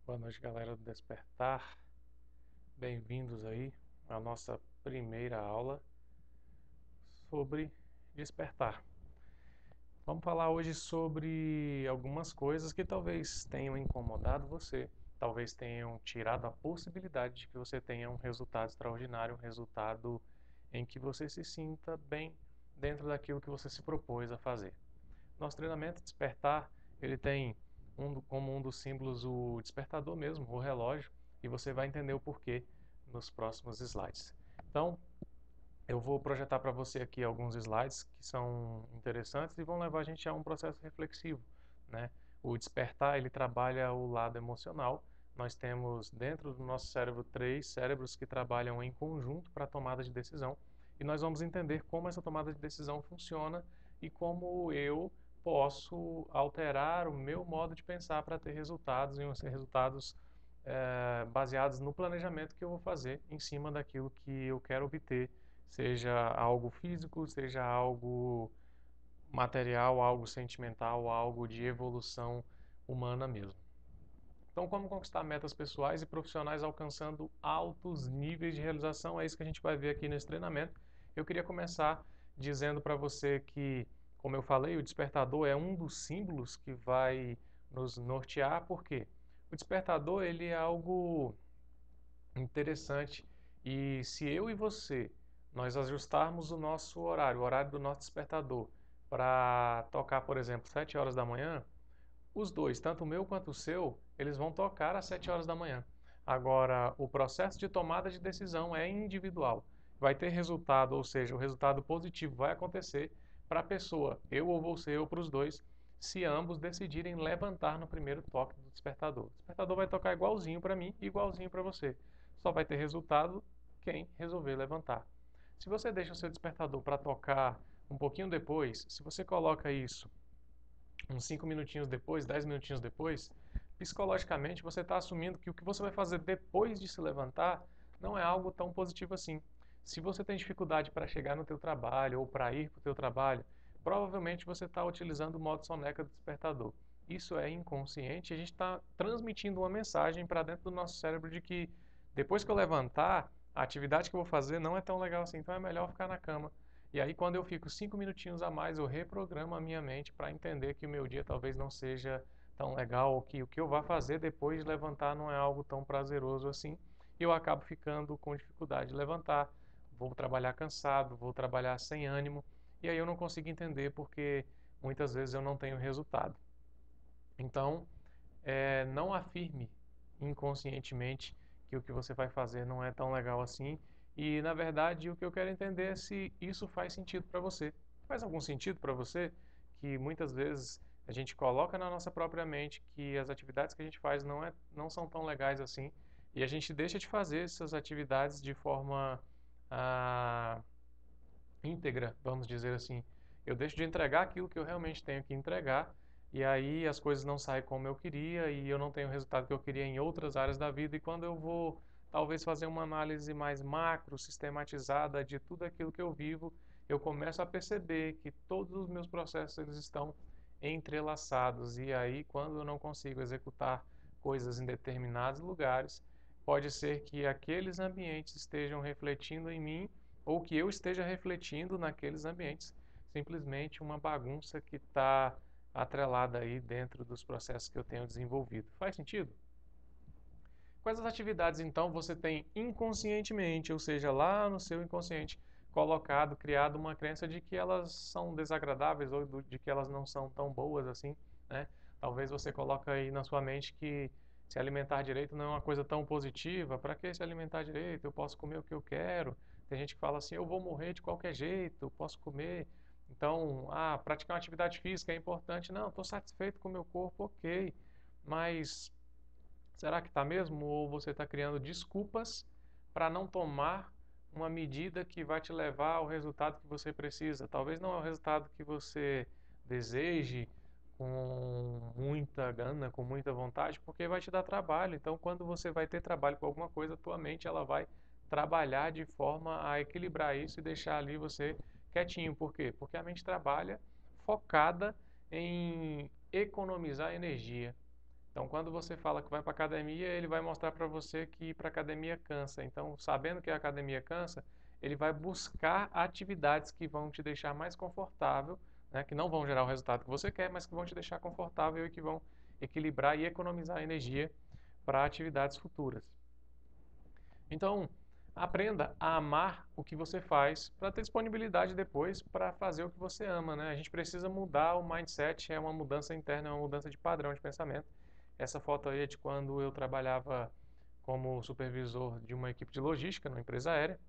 Boa noite, galera do Despertar. Bem-vindos aí à nossa primeira aula sobre despertar. Vamos falar hoje sobre algumas coisas que talvez tenham incomodado você, talvez tenham tirado a possibilidade de que você tenha um resultado extraordinário, um resultado em que você se sinta bem dentro daquilo que você se propôs a fazer. Nosso treinamento Despertar, ele tem como um dos símbolos o despertador mesmo, o relógio, e você vai entender o porquê nos próximos slides. Então, eu vou projetar para você aqui alguns slides que são interessantes e vão levar a gente a um processo reflexivo, né? O despertar, ele trabalha o lado emocional. Nós temos dentro do nosso cérebro 3 cérebros que trabalham em conjunto para a tomada de decisão, e nós vamos entender como essa tomada de decisão funciona e como eu posso alterar o meu modo de pensar para ter resultados, e vão ser resultados baseados no planejamento que eu vou fazer em cima daquilo que eu quero obter, seja algo físico, seja algo material, algo sentimental, algo de evolução humana mesmo. Então, como conquistar metas pessoais e profissionais alcançando altos níveis de realização? É isso que a gente vai ver aqui nesse treinamento. Eu queria começar dizendo para você que, como eu falei, o despertador é um dos símbolos que vai nos nortear, por quê? O despertador, ele é algo interessante, e se eu e você nós ajustarmos o nosso horário, o horário do nosso despertador, para tocar, por exemplo, 7 horas da manhã, os dois, tanto o meu quanto o seu, eles vão tocar às 7 horas da manhã. Agora, o processo de tomada de decisão é individual. Vai ter resultado, ou seja, o resultado positivo vai acontecer para a pessoa, eu ou você, ou para os dois, se ambos decidirem levantar no primeiro toque do despertador. O despertador vai tocar igualzinho para mim e igualzinho para você. Só vai ter resultado quem resolver levantar. Se você deixa o seu despertador para tocar um pouquinho depois, se você coloca isso uns 5 minutinhos depois, 10 minutinhos depois, psicologicamente você está assumindo que o que você vai fazer depois de se levantar não é algo tão positivo assim. Se você tem dificuldade para chegar no teu trabalho ou para ir para o teu trabalho, provavelmente você está utilizando o modo soneca do despertador. Isso é inconsciente, a gente está transmitindo uma mensagem para dentro do nosso cérebro de que depois que eu levantar, a atividade que eu vou fazer não é tão legal assim, então é melhor ficar na cama. E aí, quando eu fico 5 minutinhos a mais, eu reprogramo a minha mente para entender que o meu dia talvez não seja tão legal, ou que o que eu vá fazer depois de levantar não é algo tão prazeroso assim. E eu acabo ficando com dificuldade de levantar, vou trabalhar cansado, vou trabalhar sem ânimo, e aí eu não consigo entender porque muitas vezes eu não tenho resultado. Então, não afirme inconscientemente que o que você vai fazer não é tão legal assim. E, na verdade, o que eu quero entender é se isso faz sentido para você. Faz algum sentido para você que muitas vezes a gente coloca na nossa própria mente que as atividades que a gente faz não são tão legais assim, e a gente deixa de fazer essas atividades de forma ah, íntegra, vamos dizer assim. Eu deixo de entregar aquilo que eu realmente tenho que entregar, e aí as coisas não saem como eu queria e eu não tenho o resultado que eu queria em outras áreas da vida. E quando eu vou talvez fazer uma análise mais macro, sistematizada de tudo aquilo que eu vivo, eu começo a perceber que todos os meus processos eles estão entrelaçados. E aí, quando eu não consigo executar coisas em determinados lugares, pode ser que aqueles ambientes estejam refletindo em mim ou que eu esteja refletindo naqueles ambientes. Simplesmente uma bagunça que está atrelada aí dentro dos processos que eu tenho desenvolvido. Faz sentido? Quais as atividades então você tem inconscientemente, ou seja, lá no seu inconsciente, colocado, criado uma crença de que elas são desagradáveis ou de que elas não são tão boas assim, né? Talvez você coloque aí na sua mente que se alimentar direito não é uma coisa tão positiva. Para que se alimentar direito? Eu posso comer o que eu quero. Tem gente que fala assim, eu vou morrer de qualquer jeito, posso comer. Então, praticar uma atividade física é importante. Não, estou satisfeito com o meu corpo, ok. Mas será que está mesmo? Ou você está criando desculpas para não tomar uma medida que vai te levar ao resultado que você precisa? Talvez não é o resultado que você deseje com muita gana, com muita vontade, porque vai te dar trabalho. Então, quando você vai ter trabalho com alguma coisa, tua mente ela vai trabalhar de forma a equilibrar isso e deixar ali você quietinho. Por quê? Porque a mente trabalha focada em economizar energia. Então, quando você fala que vai para academia, ele vai mostrar para você que ir para academia cansa. Então, sabendo que a academia cansa, ele vai buscar atividades que vão te deixar mais confortável, né, que não vão gerar o resultado que você quer, mas que vão te deixar confortável e que vão equilibrar e economizar energia para atividades futuras. Então, aprenda a amar o que você faz para ter disponibilidade depois para fazer o que você ama, né? A gente precisa mudar o mindset, é uma mudança interna, é uma mudança de padrão de pensamento. Essa foto aí é de quando eu trabalhava como supervisor de uma equipe de logística numa empresa aérea.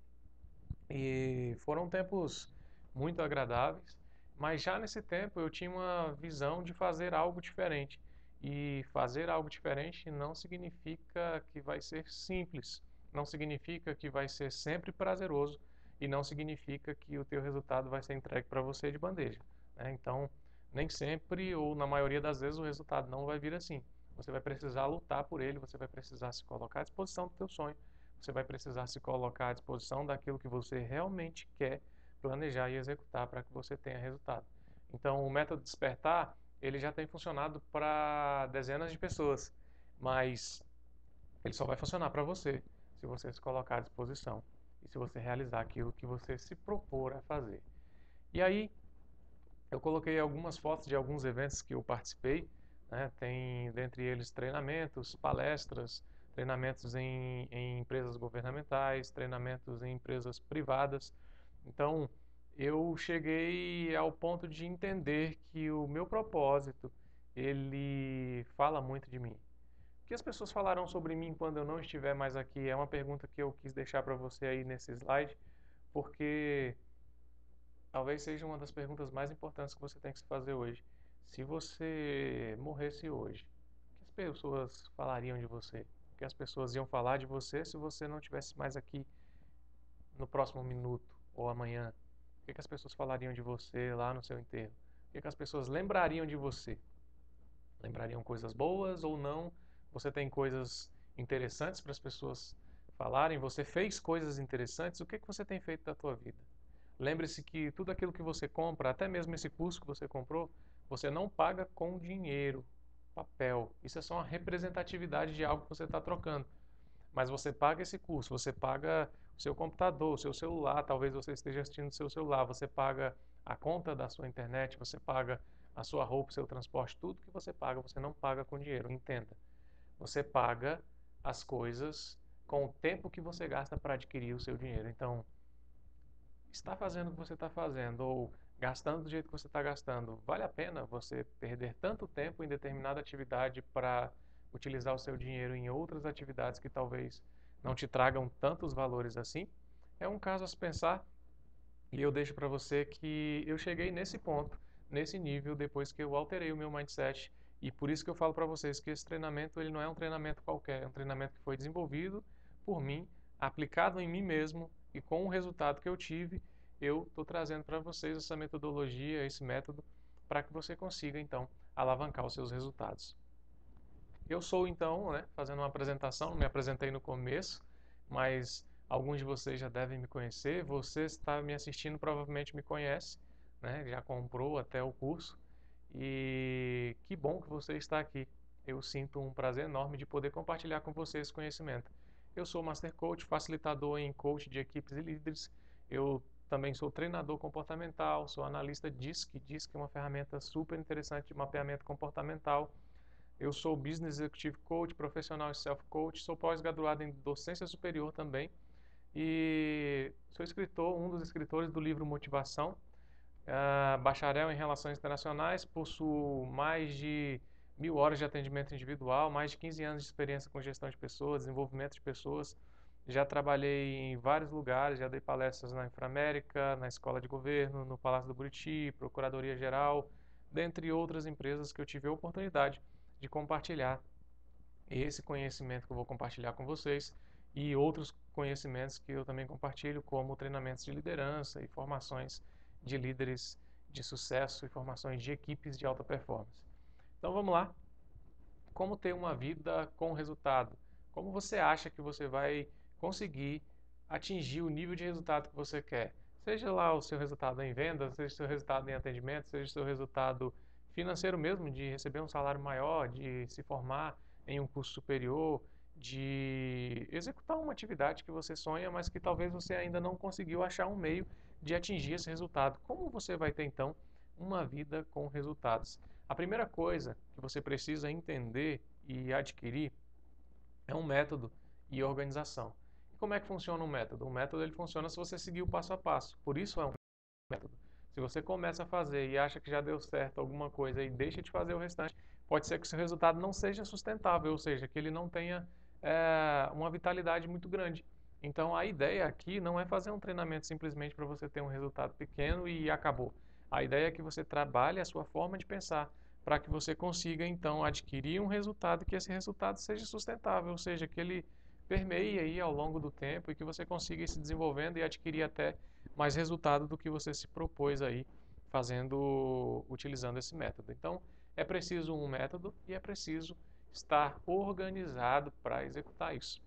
E foram tempos muito agradáveis, mas já nesse tempo eu tinha uma visão de fazer algo diferente. E fazer algo diferente não significa que vai ser simples, não significa que vai ser sempre prazeroso e não significa que o teu resultado vai ser entregue para você de bandeja, né? Então, nem sempre ou na maioria das vezes o resultado não vai vir assim. Você vai precisar lutar por ele, você vai precisar se colocar à disposição do teu sonho. Você vai precisar se colocar à disposição daquilo que você realmente quer planejar e executar para que você tenha resultado. Então, o método Despertar, ele já tem funcionado para dezenas de pessoas, mas ele só vai funcionar para você se você se colocar à disposição e se você realizar aquilo que você se propor a fazer. E aí, eu coloquei algumas fotos de alguns eventos que eu participei, né? Tem dentre eles treinamentos, palestras, treinamentos em empresas governamentais, treinamentos em empresas privadas. Então, eu cheguei ao ponto de entender que o meu propósito, ele fala muito de mim. O que as pessoas falarão sobre mim quando eu não estiver mais aqui? É uma pergunta que eu quis deixar para você aí nesse slide, porque talvez seja uma das perguntas mais importantes que você tem que se fazer hoje. Se você morresse hoje, o que as pessoas falariam de você? O que as pessoas iam falar de você se você não estivesse mais aqui no próximo minuto ou amanhã? O que as pessoas falariam de você lá no seu enterro? O que as pessoas lembrariam de você? Lembrariam coisas boas ou não? Você tem coisas interessantes para as pessoas falarem? Você fez coisas interessantes? O que você tem feito da tua vida? Lembre-se que tudo aquilo que você compra, até mesmo esse curso que você comprou, você não paga com dinheiro, papel. Isso é só uma representatividade de algo que você está trocando. Mas você paga esse curso, você paga o seu computador, o seu celular, talvez você esteja assistindo o seu celular, você paga a conta da sua internet, você paga a sua roupa, o seu transporte, tudo que você paga, você não paga com dinheiro, entenda. Você paga as coisas com o tempo que você gasta para adquirir o seu dinheiro. Então, está fazendo o que você está fazendo ou gastando do jeito que você está gastando, vale a pena você perder tanto tempo em determinada atividade para utilizar o seu dinheiro em outras atividades que talvez não te tragam tantos valores assim? É um caso a se pensar e eu deixo para você que eu cheguei nesse ponto, nesse nível, depois que eu alterei o meu mindset e por isso que eu falo para vocês que esse treinamento ele não é um treinamento qualquer, é um treinamento que foi desenvolvido por mim, aplicado em mim mesmo e com o resultado que eu tive, eu estou trazendo para vocês essa metodologia, esse método, para que você consiga então alavancar os seus resultados. Eu sou então, né, fazendo uma apresentação, me apresentei no começo, mas alguns de vocês já devem me conhecer. Você está me assistindo, provavelmente me conhece, né, já comprou até o curso. E que bom que você está aqui. Eu sinto um prazer enorme de poder compartilhar com você esse conhecimento. Eu sou Master Coach, facilitador em coach de equipes e líderes. Eu também sou treinador comportamental, sou analista DISC. DISC é uma ferramenta super interessante de mapeamento comportamental. Eu sou Business Executive Coach, profissional Self-Coach, sou pós-graduado em docência superior também e sou escritor, um dos escritores do livro Motivação, bacharel em Relações Internacionais, possuo mais de 1.000 horas de atendimento individual, mais de 15 anos de experiência com gestão de pessoas, desenvolvimento de pessoas, já trabalhei em vários lugares, já dei palestras na Inframérica, na Escola de Governo, no Palácio do Buriti, Procuradoria Geral, dentre outras empresas que eu tive a oportunidade de compartilhar esse conhecimento que eu vou compartilhar com vocês e outros conhecimentos que eu também compartilho, como treinamentos de liderança e formações de líderes de sucesso e formações de equipes de alta performance. Então vamos lá. Como ter uma vida com resultado? Como você acha que você vai conseguir atingir o nível de resultado que você quer? Seja lá o seu resultado em venda, seja o seu resultado em atendimento, seja o seu resultado financeiro mesmo, de receber um salário maior, de se formar em um curso superior, de executar uma atividade que você sonha, mas que talvez você ainda não conseguiu achar um meio de atingir esse resultado. Como você vai ter então uma vida com resultados? A primeira coisa que você precisa entender e adquirir é um método e organização. E como é que funciona um método? O método ele funciona se você seguir o passo a passo. Por isso é um método. Se você começa a fazer e acha que já deu certo alguma coisa e deixa de fazer o restante, pode ser que o seu resultado não seja sustentável, ou seja, que ele não tenha uma vitalidade muito grande. Então a ideia aqui não é fazer um treinamento simplesmente para você ter um resultado pequeno e acabou. A ideia é que você trabalhe a sua forma de pensar para que você consiga então adquirir um resultado e que esse resultado seja sustentável, ou seja, que ele permeie aí ao longo do tempo e que você consiga ir se desenvolvendo e adquirir até mais resultado do que você se propôs aí utilizando esse método. Então, é preciso um método e é preciso estar organizado para executar isso.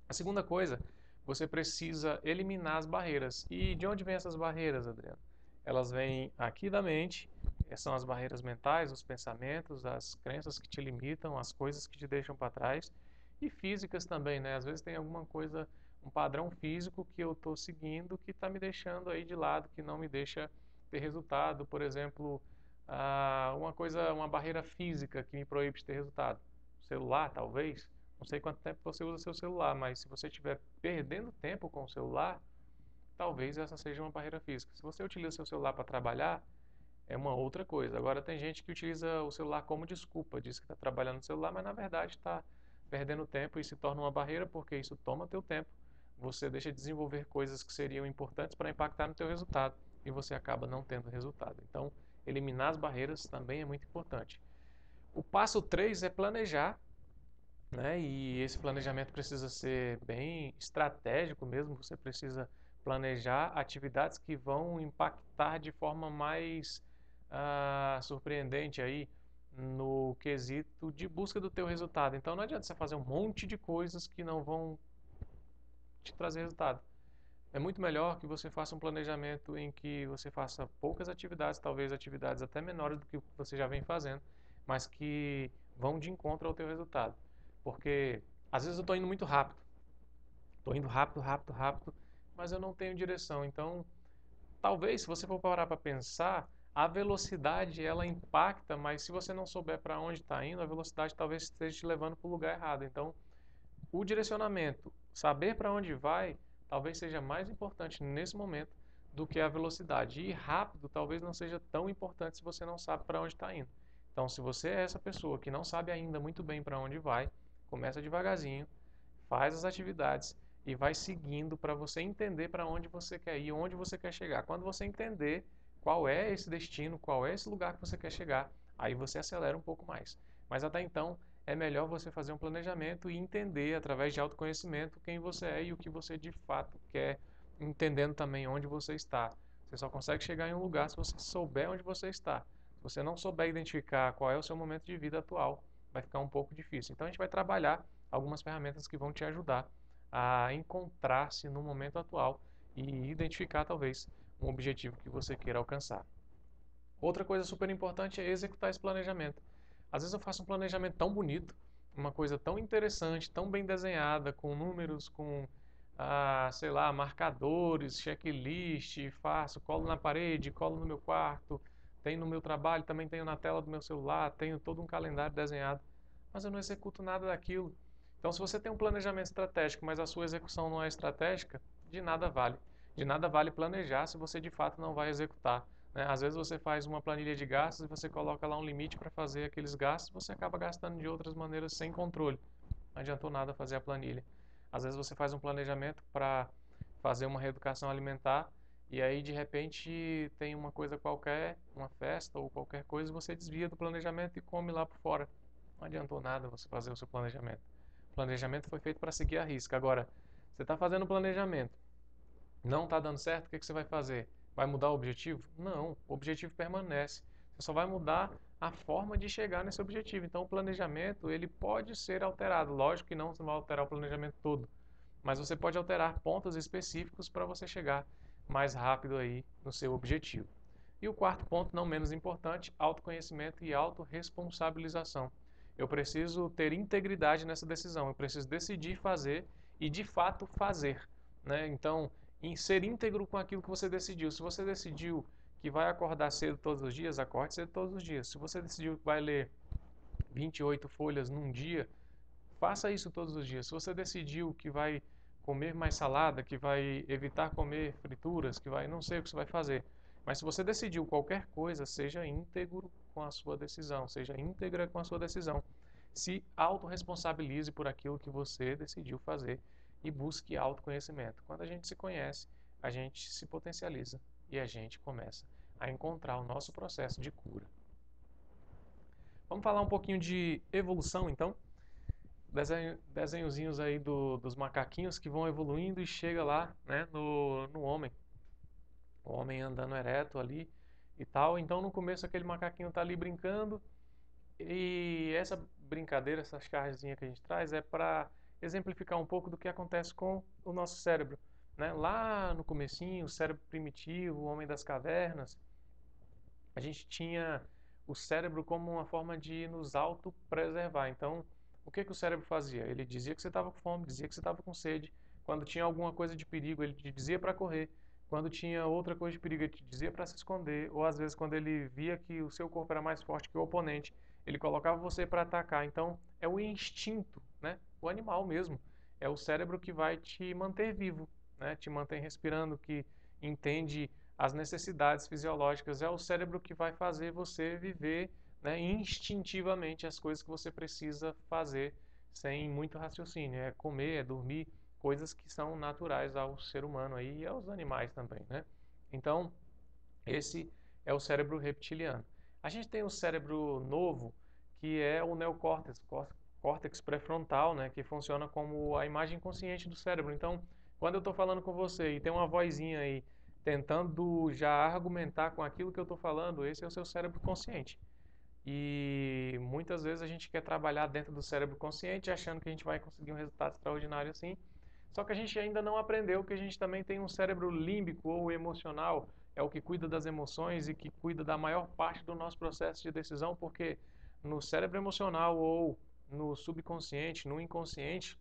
A segunda coisa, você precisa eliminar as barreiras. E de onde vêm essas barreiras, Adriano? Elas vêm aqui da mente, são as barreiras mentais, os pensamentos, as crenças que te limitam, as coisas que te deixam para trás, e físicas também, né? Às vezes tem alguma coisa, um padrão físico que eu estou seguindo que está me deixando aí de lado, que não me deixa ter resultado. Por exemplo, uma barreira física que me proíbe de ter resultado. O celular, talvez. Não sei quanto tempo você usa seu celular, mas se você estiver perdendo tempo com o celular, talvez essa seja uma barreira física. Se você utiliza seu celular para trabalhar, é uma outra coisa. Agora tem gente que utiliza o celular como desculpa, diz que está trabalhando no celular, mas na verdade está perdendo tempo e se torna uma barreira porque isso toma teu tempo. Você deixa de desenvolver coisas que seriam importantes para impactar no teu resultado e você acaba não tendo resultado. Então, eliminar as barreiras também é muito importante. O passo 3 é planejar, né? E esse planejamento precisa ser bem estratégico mesmo. Você precisa planejar atividades que vão impactar de forma mais surpreendente aí no quesito de busca do teu resultado. Então não adianta você fazer um monte de coisas que não vão te trazer resultado. É muito melhor que você faça um planejamento em que você faça poucas atividades, talvez atividades até menores do que você já vem fazendo, mas que vão de encontro ao teu resultado. Porque às vezes eu estou indo muito rápido. Estou indo rápido, rápido, rápido, mas eu não tenho direção. Então, talvez, se você for parar para pensar, a velocidade ela impacta, mas se você não souber para onde está indo, a velocidade talvez esteja te levando para o lugar errado. Então, o direcionamento, saber para onde vai, talvez seja mais importante nesse momento do que a velocidade. E rápido talvez não seja tão importante se você não sabe para onde está indo. Então, se você é essa pessoa que não sabe ainda muito bem para onde vai, começa devagarzinho, faz as atividades e vai seguindo para você entender para onde você quer ir, onde você quer chegar. Quando você entender qual é esse destino, qual é esse lugar que você quer chegar, aí você acelera um pouco mais. Mas até então, é melhor você fazer um planejamento e entender, através de autoconhecimento, quem você é e o que você de fato quer, entendendo também onde você está. Você só consegue chegar em um lugar se você souber onde você está. Se você não souber identificar qual é o seu momento de vida atual, vai ficar um pouco difícil. Então a gente vai trabalhar algumas ferramentas que vão te ajudar a encontrar-se no momento atual e identificar talvez um objetivo que você queira alcançar. Outra coisa super importante é executar esse planejamento. Às vezes eu faço um planejamento tão bonito, uma coisa tão interessante, tão bem desenhada, com números, com, sei lá, marcadores, checklist, faço, colo na parede, colo no meu quarto, tenho no meu trabalho, também tenho na tela do meu celular, tenho todo um calendário desenhado, mas eu não executo nada daquilo. Então, se você tem um planejamento estratégico, mas a sua execução não é estratégica, de nada vale. De nada vale planejar se você de fato não vai executar, né? Às vezes você faz uma planilha de gastos e você coloca lá um limite para fazer aqueles gastos, você acaba gastando de outras maneiras sem controle. Não adiantou nada fazer a planilha. Às vezes você faz um planejamento para fazer uma reeducação alimentar e aí de repente tem uma coisa qualquer, uma festa ou qualquer coisa, você desvia do planejamento e come lá por fora. Não adiantou nada você fazer o seu planejamento. O planejamento foi feito para seguir a risca. Agora, você está fazendo o planejamento, não está dando certo, o que você vai fazer? Vai mudar o objetivo? Não, o objetivo permanece. Você só vai mudar a forma de chegar nesse objetivo. Então, o planejamento ele pode ser alterado. Lógico que não, você não vai alterar o planejamento todo, mas você pode alterar pontos específicos para você chegar mais rápido aí no seu objetivo. E o quarto ponto, não menos importante, autoconhecimento e autorresponsabilização. Eu preciso ter integridade nessa decisão, eu preciso decidir fazer e de fato fazer, né? Então, em ser íntegro com aquilo que você decidiu. Se você decidiu que vai acordar cedo todos os dias, acorde cedo todos os dias. Se você decidiu que vai ler 28 folhas num dia, faça isso todos os dias. Se você decidiu que vai comer mais salada, que vai evitar comer frituras, que vai, não sei o que você vai fazer. Mas se você decidiu qualquer coisa, seja íntegro com a sua decisão, seja íntegra com a sua decisão. Se autorresponsabilize por aquilo que você decidiu fazer e busque autoconhecimento. Quando a gente se conhece, a gente se potencializa e a gente começa a encontrar o nosso processo de cura. Vamos falar um pouquinho de evolução, então? Desenhozinhos aí dos macaquinhos que vão evoluindo e chega lá, né, no homem. O homem andando ereto ali e tal. Então, no começo, aquele macaquinho tá ali brincando. E essa brincadeira, essa chargezinha que a gente traz é para exemplificar um pouco do que acontece com o nosso cérebro, né? Lá no comecinho, o cérebro primitivo, o homem das cavernas, a gente tinha o cérebro como uma forma de nos autopreservar. Então, o que que o cérebro fazia? Ele dizia que você estava com fome, dizia que você estava com sede. Quando tinha alguma coisa de perigo, ele te dizia para correr. Quando tinha outra coisa de perigo, ele te dizia para se esconder. Ou às vezes, quando ele via que o seu corpo era mais forte que o oponente, ele colocava você para atacar. Então, é o instinto, né? O animal mesmo. É o cérebro que vai te manter vivo, né? Te mantém respirando, que entende as necessidades fisiológicas. É o cérebro que vai fazer você viver, né, instintivamente as coisas que você precisa fazer sem muito raciocínio. É comer, é dormir, coisas que são naturais ao ser humano aí e aos animais também, né? Então, esse é o cérebro reptiliano. A gente tem o cérebro novo, que é o neocórtex, córtex pré-frontal, né, que funciona como a imagem consciente do cérebro. Então, quando eu estou falando com você e tem uma vozinha aí tentando já argumentar com aquilo que eu estou falando, esse é o seu cérebro consciente. E muitas vezes a gente quer trabalhar dentro do cérebro consciente achando que a gente vai conseguir um resultado extraordinário assim. Só que a gente ainda não aprendeu que a gente também tem um cérebro límbico ou emocional, é o que cuida das emoções e que cuida da maior parte do nosso processo de decisão, porque no cérebro emocional ou no subconsciente, no inconsciente,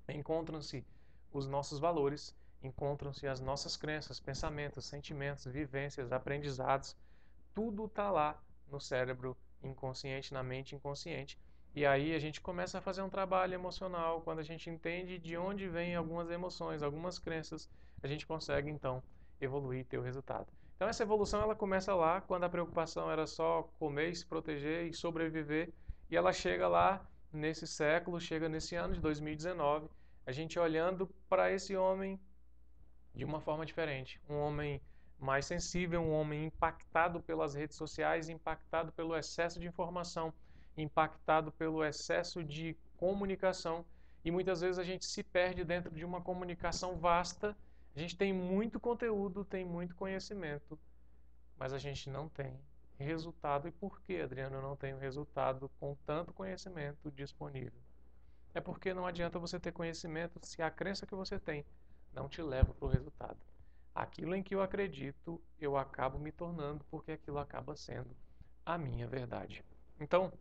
encontram-se os nossos valores, encontram-se as nossas crenças, pensamentos, sentimentos, vivências, aprendizados. Tudo está lá no cérebro inconsciente, na mente inconsciente. E aí a gente começa a fazer um trabalho emocional. Quando a gente entende de onde vêm algumas emoções, algumas crenças, a gente consegue então evoluir e ter o resultado. Então essa evolução ela começa lá, quando a preocupação era só comer, se proteger e sobreviver, e ela chega lá nesse século, chega nesse ano de 2019, a gente olhando para esse homem de uma forma diferente, um homem mais sensível, um homem impactado pelas redes sociais, impactado pelo excesso de informação, impactado pelo excesso de comunicação, e muitas vezes a gente se perde dentro de uma comunicação vasta. A gente tem muito conteúdo, tem muito conhecimento, mas a gente não tem resultado. E por que, Adriano, eu não tenho resultado com tanto conhecimento disponível? É porque não adianta você ter conhecimento se a crença que você tem não te leva para o resultado. Aquilo em que eu acredito, eu acabo me tornando, porque aquilo acaba sendo a minha verdade. Então,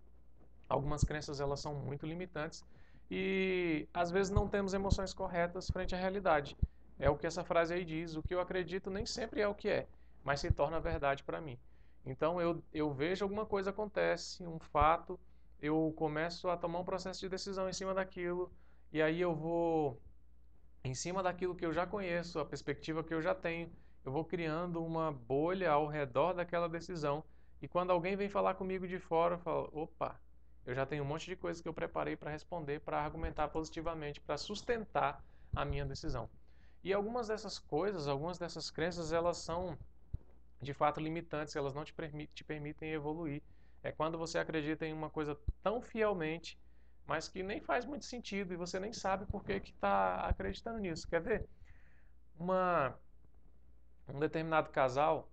algumas crenças elas são muito limitantes e às vezes não temos emoções corretas frente à realidade. É o que essa frase aí diz: o que eu acredito nem sempre é o que é, mas se torna verdade para mim. Então eu vejo alguma coisa acontece, um fato, eu começo a tomar um processo de decisão em cima daquilo, e aí eu vou em cima daquilo que eu já conheço, a perspectiva que eu já tenho, eu vou criando uma bolha ao redor daquela decisão. E quando alguém vem falar comigo de fora, eu falo: opa, eu já tenho um monte de coisas que eu preparei para responder, para argumentar positivamente, para sustentar a minha decisão. E algumas dessas coisas, algumas dessas crenças, elas são de fato limitantes, elas não te permitem evoluir. É quando você acredita em uma coisa tão fielmente, mas que nem faz muito sentido e você nem sabe por que está acreditando nisso. Quer ver? Uma, um determinado casal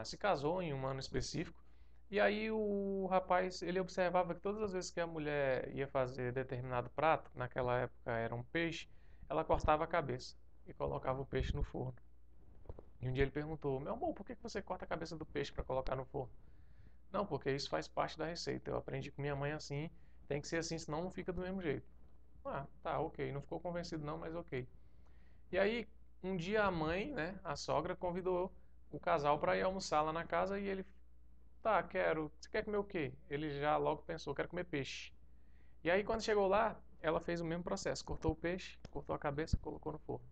se casou em um ano específico e aí o rapaz ele observava que todas as vezes que a mulher ia fazer determinado prato, naquela época era um peixe, ela cortava a cabeça e colocava o peixe no forno. E um dia ele perguntou: meu amor, por que você corta a cabeça do peixe para colocar no forno? Não, porque isso faz parte da receita. Eu aprendi com minha mãe assim, tem que ser assim, senão não fica do mesmo jeito. Ah, tá, ok. Não ficou convencido não, mas ok. E aí, um dia a mãe, né, a sogra, convidou o casal para ir almoçar lá na casa e ele, tá, quero. Você quer comer o quê? Ele já logo pensou, quero comer peixe. E aí, quando chegou lá, ela fez o mesmo processo. Cortou o peixe, cortou a cabeça, colocou no forno.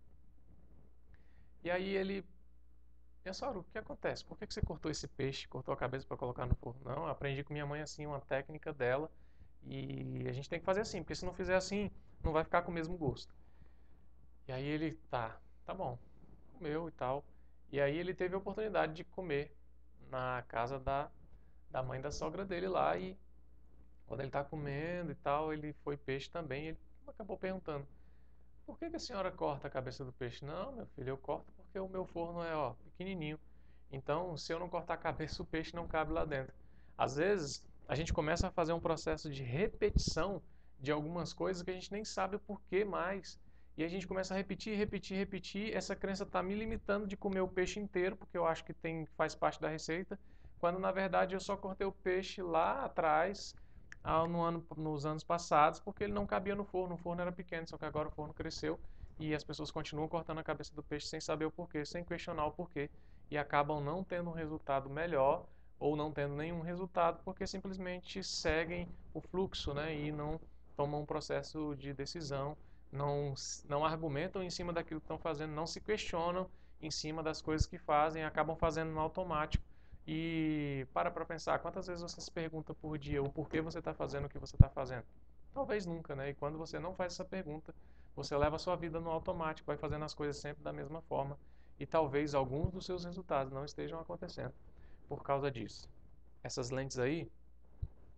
E aí ele, minha sogra, o que acontece? Por que você cortou esse peixe, cortou a cabeça para colocar no forno? Não, eu aprendi com minha mãe assim, uma técnica dela. E a gente tem que fazer assim, porque se não fizer assim, não vai ficar com o mesmo gosto. E aí ele, tá bom, comeu e tal. E aí ele teve a oportunidade de comer na casa da mãe da sogra dele lá. E quando ele tá comendo e tal, ele foi peixe também. Ele acabou perguntando: por que a senhora corta a cabeça do peixe? Não, meu filho, eu corto porque o meu forno é, ó, pequenininho. Então, se eu não cortar a cabeça, o peixe não cabe lá dentro. Às vezes, a gente começa a fazer um processo de repetição de algumas coisas que a gente nem sabe o porquê mais. E a gente começa a repetir, repetir, repetir. Essa crença está me limitando de comer o peixe inteiro, porque eu acho que faz parte da receita, quando na verdade eu só cortei o peixe lá atrás, nos anos passados, porque ele não cabia no forno. O forno era pequeno, só que agora o forno cresceu e as pessoas continuam cortando a cabeça do peixe sem saber o porquê, sem questionar o porquê, e acabam não tendo um resultado melhor ou não tendo nenhum resultado porque simplesmente seguem o fluxo, né, e não tomam um processo de decisão, não, não argumentam em cima daquilo que estão fazendo, não se questionam em cima das coisas que fazem, acabam fazendo no automático. E para pensar, quantas vezes você se pergunta por dia o porquê você está fazendo o que você está fazendo? Talvez nunca, né? E quando você não faz essa pergunta, você leva a sua vida no automático, vai fazendo as coisas sempre da mesma forma e talvez alguns dos seus resultados não estejam acontecendo por causa disso. Essas lentes aí,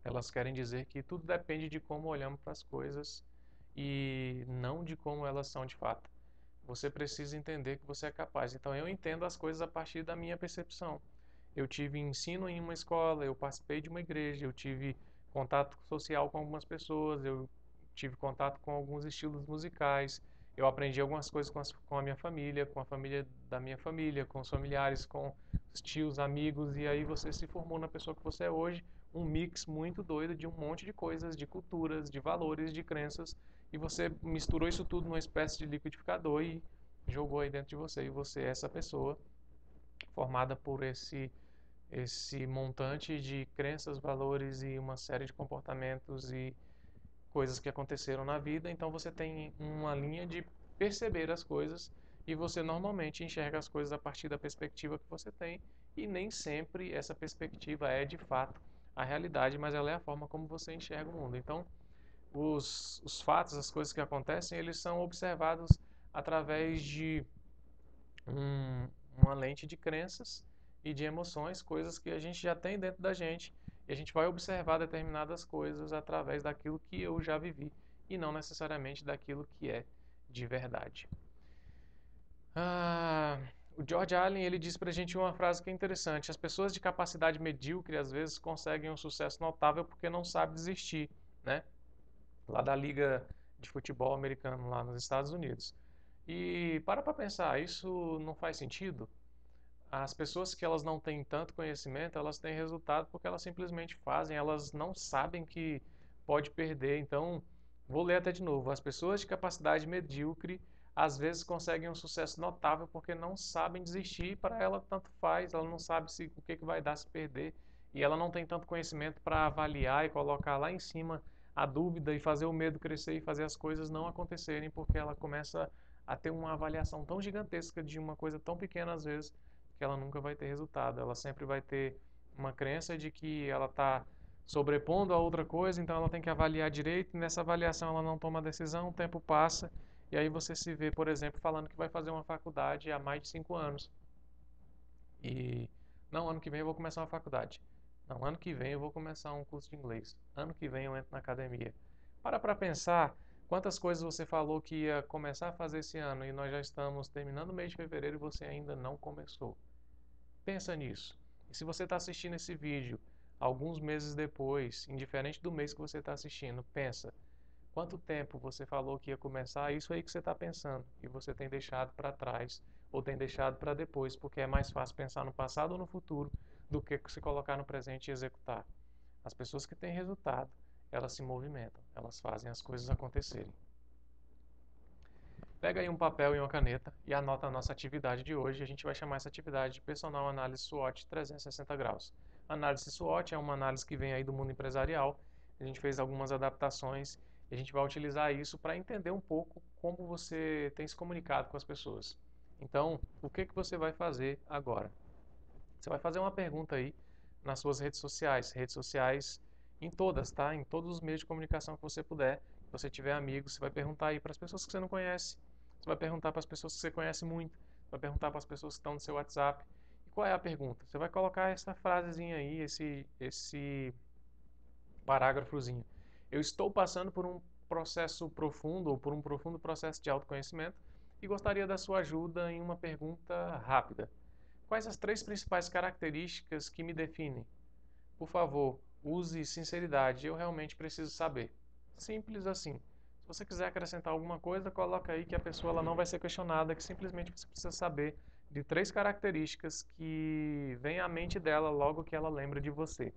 elas querem dizer que tudo depende de como olhamos para as coisas e não de como elas são de fato. Você precisa entender que você é capaz. Então eu entendo as coisas a partir da minha percepção. Eu tive ensino em uma escola, eu participei de uma igreja, eu tive contato social com algumas pessoas, eu tive contato com alguns estilos musicais, eu aprendi algumas coisas com a minha família, com a família da minha família, com os familiares, com os tios, amigos, e aí você se formou na pessoa que você é hoje, um mix muito doido de um monte de coisas, de culturas, de valores, de crenças, e você misturou isso tudo numa espécie de liquidificador e jogou aí dentro de você, e você é essa pessoa formada por esse montante de crenças, valores e uma série de comportamentos e coisas que aconteceram na vida. Então você tem uma linha de perceber as coisas e você normalmente enxerga as coisas a partir da perspectiva que você tem e nem sempre essa perspectiva é de fato a realidade, mas ela é a forma como você enxerga o mundo. Então os fatos, as coisas que acontecem, eles são observados através de uma lente de crenças e de emoções, coisas que a gente já tem dentro da gente, e a gente vai observar determinadas coisas através daquilo que eu já vivi e não necessariamente daquilo que é de verdade. O George Allen ele diz pra gente uma frase que é interessante: as pessoas de capacidade medíocre às vezes conseguem um sucesso notável porque não sabem desistir, né? Lá da liga de futebol americano lá nos Estados Unidos. E para pensar, isso não faz sentido? As pessoas que elas não têm tanto conhecimento, elas têm resultado porque elas simplesmente fazem, elas não sabem que pode perder. Então, vou ler até de novo. As pessoas de capacidade medíocre às vezes conseguem um sucesso notável porque não sabem desistir, para ela tanto faz, ela não sabe o que vai dar se perder e ela não tem tanto conhecimento para avaliar e colocar lá em cima a dúvida e fazer o medo crescer e fazer as coisas não acontecerem porque ela começa a ter uma avaliação tão gigantesca de uma coisa tão pequena às vezes que ela nunca vai ter resultado. Ela sempre vai ter uma crença de que ela está sobrepondo a outra coisa, então ela tem que avaliar direito, e nessa avaliação ela não toma decisão, o tempo passa, e aí você se vê, por exemplo, falando que vai fazer uma faculdade há mais de 5 anos. E, não, ano que vem eu vou começar uma faculdade. Não, ano que vem eu vou começar um curso de inglês. Ano que vem eu entro na academia. Para pensar quantas coisas você falou que ia começar a fazer esse ano e nós já estamos terminando o mês de fevereiro e você ainda não começou. Pensa nisso. E se você está assistindo esse vídeo alguns meses depois, indiferente do mês que você está assistindo, pensa quanto tempo você falou que ia começar isso aí que você está pensando e você tem deixado para trás ou tem deixado para depois, porque é mais fácil pensar no passado ou no futuro do que se colocar no presente e executar. As pessoas que têm resultado, elas se movimentam, elas fazem as coisas acontecerem. Pega aí um papel e uma caneta e anota a nossa atividade de hoje. A gente vai chamar essa atividade de Personal Análise SWOT 360 graus. A análise SWOT é uma análise que vem aí do mundo empresarial. A gente fez algumas adaptações e a gente vai utilizar isso para entender um pouco como você tem se comunicado com as pessoas. Então, o que você vai fazer agora? Você vai fazer uma pergunta aí nas suas redes sociais em todas, tá? Em todos os meios de comunicação que você puder. Se você tiver amigos, você vai perguntar aí para as pessoas que você não conhece. Você vai perguntar para as pessoas que você conhece muito. Você vai perguntar para as pessoas que estão no seu WhatsApp. E qual é a pergunta? Você vai colocar essa frasezinha aí, esse parágrafozinho. Eu estou passando por um processo profundo ou por um profundo processo de autoconhecimento e gostaria da sua ajuda em uma pergunta rápida. Quais as 3 principais características que me definem? Por favor, use sinceridade, eu realmente preciso saber. Simples assim. Se você quiser acrescentar alguma coisa, coloca aí que a pessoa ela não vai ser questionada, que simplesmente você precisa saber de 3 características que vêm à mente dela logo que ela lembra de você.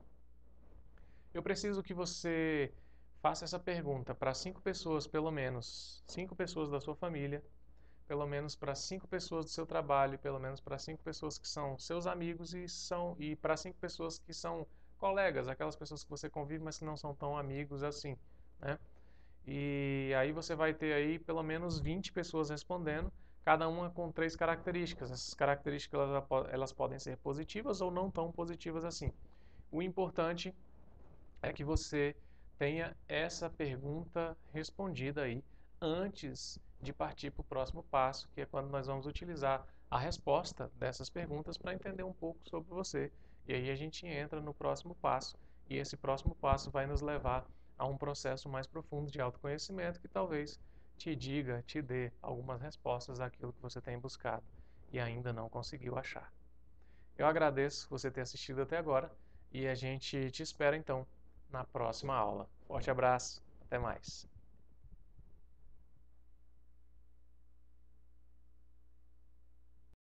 Eu preciso que você faça essa pergunta para 5 pessoas, pelo menos 5 pessoas da sua família, pelo menos para 5 pessoas do seu trabalho, pelo menos para 5 pessoas que são seus amigos e para 5 pessoas que são colegas, aquelas pessoas que você convive, mas que não são tão amigos assim, né? E aí você vai ter aí pelo menos 20 pessoas respondendo, cada uma com 3 características. Essas características elas podem ser positivas ou não tão positivas assim. O importante é que você tenha essa pergunta respondida aí antes de partir para o próximo passo, que é quando nós vamos utilizar a resposta dessas perguntas para entender um pouco sobre você. E aí a gente entra no próximo passo, e esse próximo passo vai nos levar a um processo mais profundo de autoconhecimento que talvez te diga, te dê algumas respostas daquilo que você tem buscado e ainda não conseguiu achar. Eu agradeço você ter assistido até agora e a gente te espera então na próxima aula. Forte abraço, até mais.